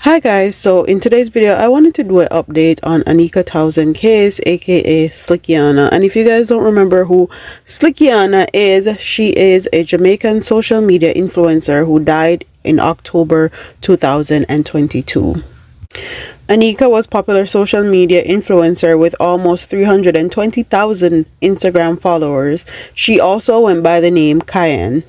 Hi guys, so in today's video I wanted to do an update on Aneka Townsend case, aka Slickianna. And if you guys don't remember who Slickianna is, she is a Jamaican social media influencer who died in October 2022. Aneka was a popular social media influencer with almost 320,000 Instagram followers. She also went by the name Cayenne.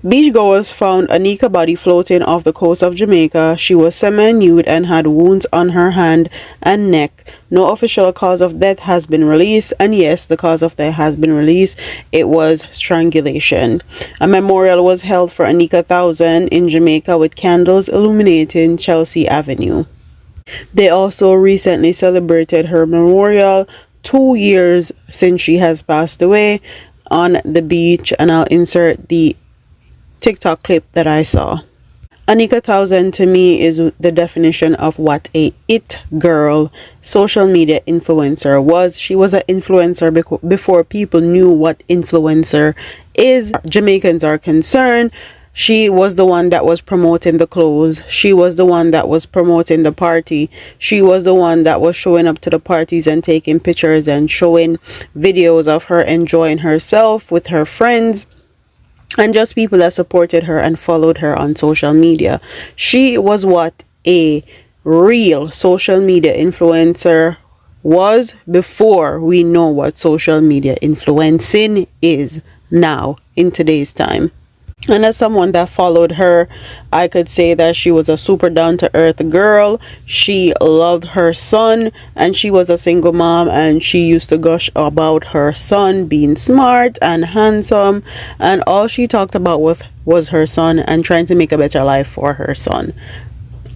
Beachgoers found Aneka's body floating off the coast of Jamaica. She was semi-nude and had wounds on her hand and neck. No official cause of death has been released, and yes, the cause of death has been released. It was strangulation. A memorial was held for Aneka Townsend in Jamaica with candles illuminating Chelsea Avenue. They also recently celebrated her memorial 2 years since she has passed away on the beach, and I'll insert the TikTok clip that I saw. Aneka Townsend to me is the definition of what a it girl social media influencer was. She was an influencer before people knew what influencer is. Jamaicans are concerned. She was the one that was promoting the clothes. She was the one that was promoting the party. She was the one that was showing up to the parties and taking pictures and showing videos of her enjoying herself with her friends and just people that supported her and followed her on social media. She was what a real social media influencer was before we know what social media influencing is now in today's time. And as someone that followed her, I could say that she was a super down-to-earth girl. She loved her son, and she was a single mom, and she used to gush about her son being smart and handsome, and all she talked about was her son and trying to make a better life for her son.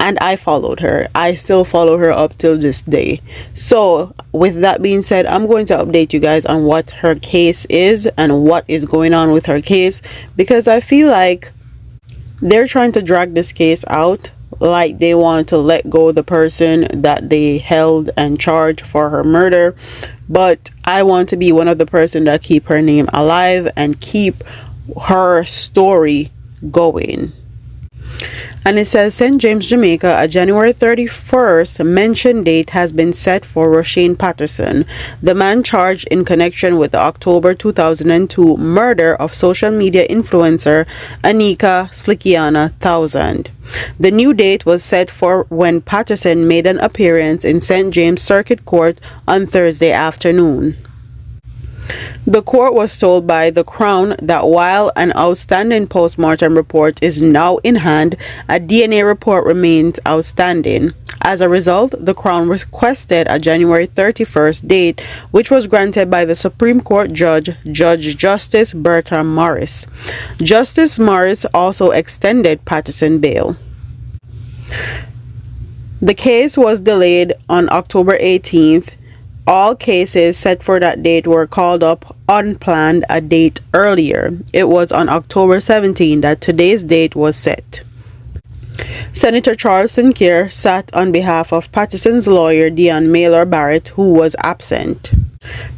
And I followed her. I still follow her up till this day. So with that being said, I'm going to update you guys on what her case is and what is going on with her case, because I feel like they're trying to drag this case out, like they want to let go the person that they held and charged for her murder. But I want to be one of the person that keep her name alive and keep her story going. And it says St. James, Jamaica, a January 31st mention date has been set for Roshane Patterson, the man charged in connection with the October 2002 murder of social media influencer Aneka Slickianna Townsend. The new date was set for when Patterson made an appearance in St. James Circuit Court on Thursday afternoon. The court was told by the Crown that while an outstanding post-mortem report is now in hand, a DNA report remains outstanding. As a result, the Crown requested a January 31st date, which was granted by the Supreme Court Judge Justice Bertram Morris. Justice Morris also extended Patterson bail. The case was delayed on October 18th. All cases set for that date were called up unplanned a date earlier. It was on October 17 that today's date was set. Senator Charles Sinclair sat on behalf of Patterson's lawyer Dion Mailer Barrett, who was absent.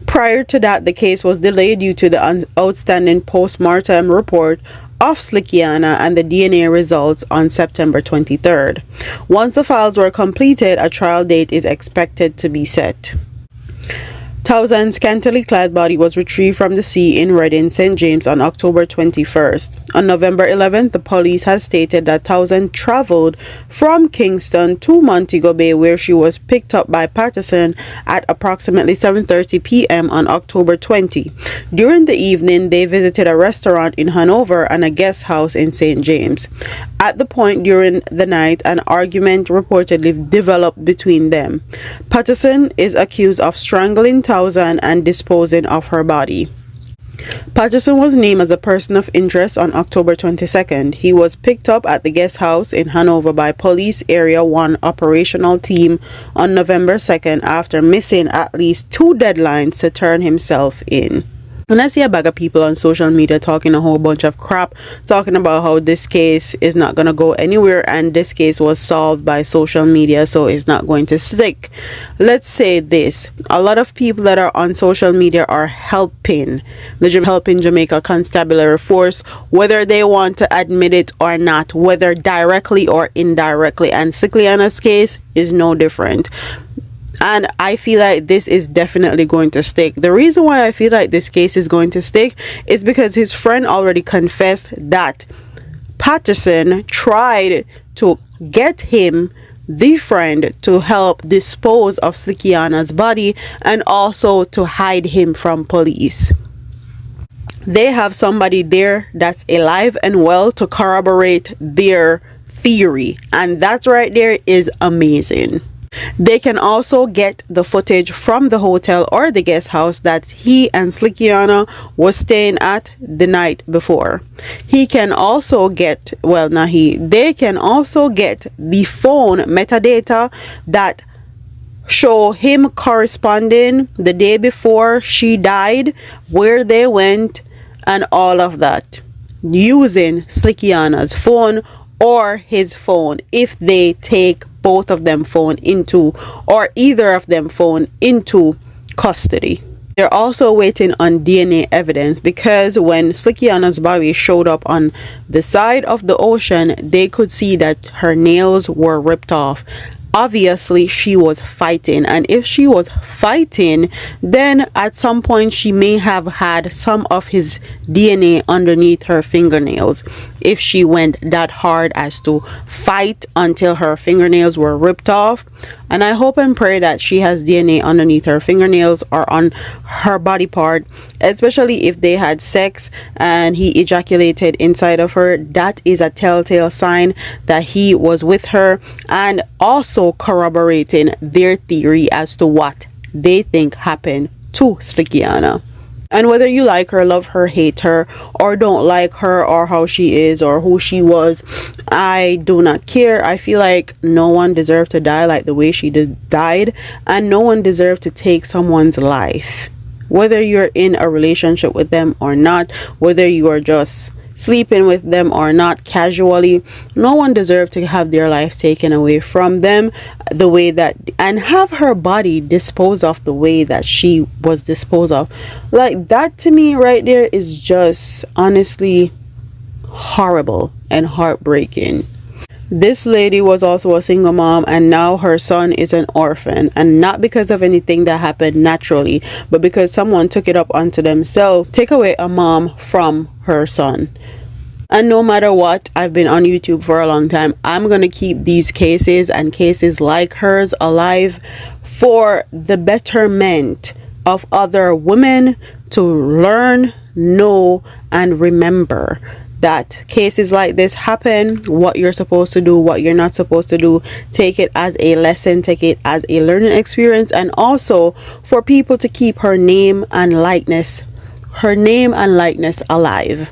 Prior to that, the case was delayed due to the outstanding post-mortem report of Slickianna and the DNA results on September 23rd. Once the files were completed, a trial date is expected to be set. Townsend's scantily clad body was retrieved from the sea in Redding, St. James on October 21st. On November 11th, the police has stated that Townsend traveled from Kingston to Montego Bay, where she was picked up by Patterson at approximately 7:30 p.m. on October 20. During the evening, they visited a restaurant in Hanover and a guest house in St. James. At the point during the night, an argument reportedly developed between them. Patterson is accused of strangling Townsend and disposing of her body. Patterson was named as a person of interest on October 22nd. He was picked up at the guest house in Hanover by Police Area 1 operational team on November 2nd after missing at least 2 deadlines to turn himself in. When I see a bag of people on social media talking a whole bunch of crap, talking about how this case is not going to go anywhere and this case was solved by social media, so it's not going to stick. Let's say this: a lot of people that are on social media are helping Jamaica Constabulary Force, whether they want to admit it or not, whether directly or indirectly. And Slickianna's case is no different. And I feel like this is definitely going to stick. The reason why I feel like this case is going to stick is because his friend already confessed that Patterson tried to get him, the friend, to help dispose of Slickianna's body and also to hide him from police. They have somebody there that's alive and well to corroborate their theory, and that right there is amazing. They can also get the footage from the hotel or the guest house that he and Slickianna was staying at the night before. He can also get, well, not he, they can also get the phone metadata that show him corresponding the day before she died, where they went, and all of that, using Slickianna's phone or his phone, if they take both of them phone into, or either of them phone into custody. They're also waiting on DNA evidence, because when Slickianna's body showed up on the side of the ocean, they could see that her nails were ripped off. Obviously she was fighting, and if she was fighting, then at some point she may have had some of his DNA underneath her fingernails, if she went that hard as to fight until her fingernails were ripped off. And I hope and pray that she has DNA underneath her fingernails or on her body part, especially if they had sex and he ejaculated inside of her. That is a telltale sign that he was with her, and also corroborating their theory as to what they think happened to Slickianna. And whether you like her, love her, hate her, or don't like her, or how she is, or who she was, I do not care. I feel like no one deserved to die like the way she died, and no one deserved to take someone's life. Whether you're in a relationship with them or not, whether you are just sleeping with them or not casually, no one deserved to have their life taken away from them the way that, and have her body disposed of the way that she was disposed of. Like, that to me right there is just honestly horrible and heartbreaking. This lady was also a single mom, and now her son is an orphan, and not because of anything that happened naturally, but because someone took it up onto themselves, take away a mom from her son. And no matter what, I've been on YouTube for a long time. I'm gonna keep these cases and cases like hers alive for the betterment of other women to learn, know, and remember that cases like this happen, what you're supposed to do, what you're not supposed to do. Take it as a lesson, take it as a learning experience, and also for people to keep her name and likeness alive.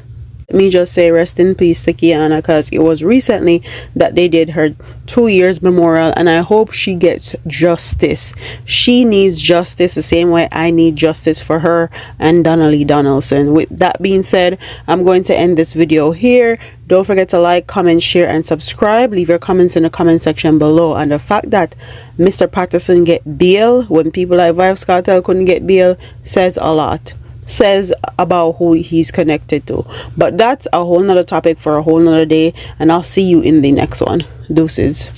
Let me just say rest in peace Slickianna, because it was recently that they did her 2 years memorial, and I hope she gets justice. She needs justice the same way I need justice for her and Donnelly Donaldson. With that being said, I'm going to end this video here. Don't forget to like, comment, share, and subscribe. Leave your comments in the comment section below. And the fact that Mr. Patterson get bail when people like Vybz Kartel couldn't get bail says a lot. Says about who he's connected to. But that's a whole nother topic for a whole nother day, and I'll see you in the next one. Deuces.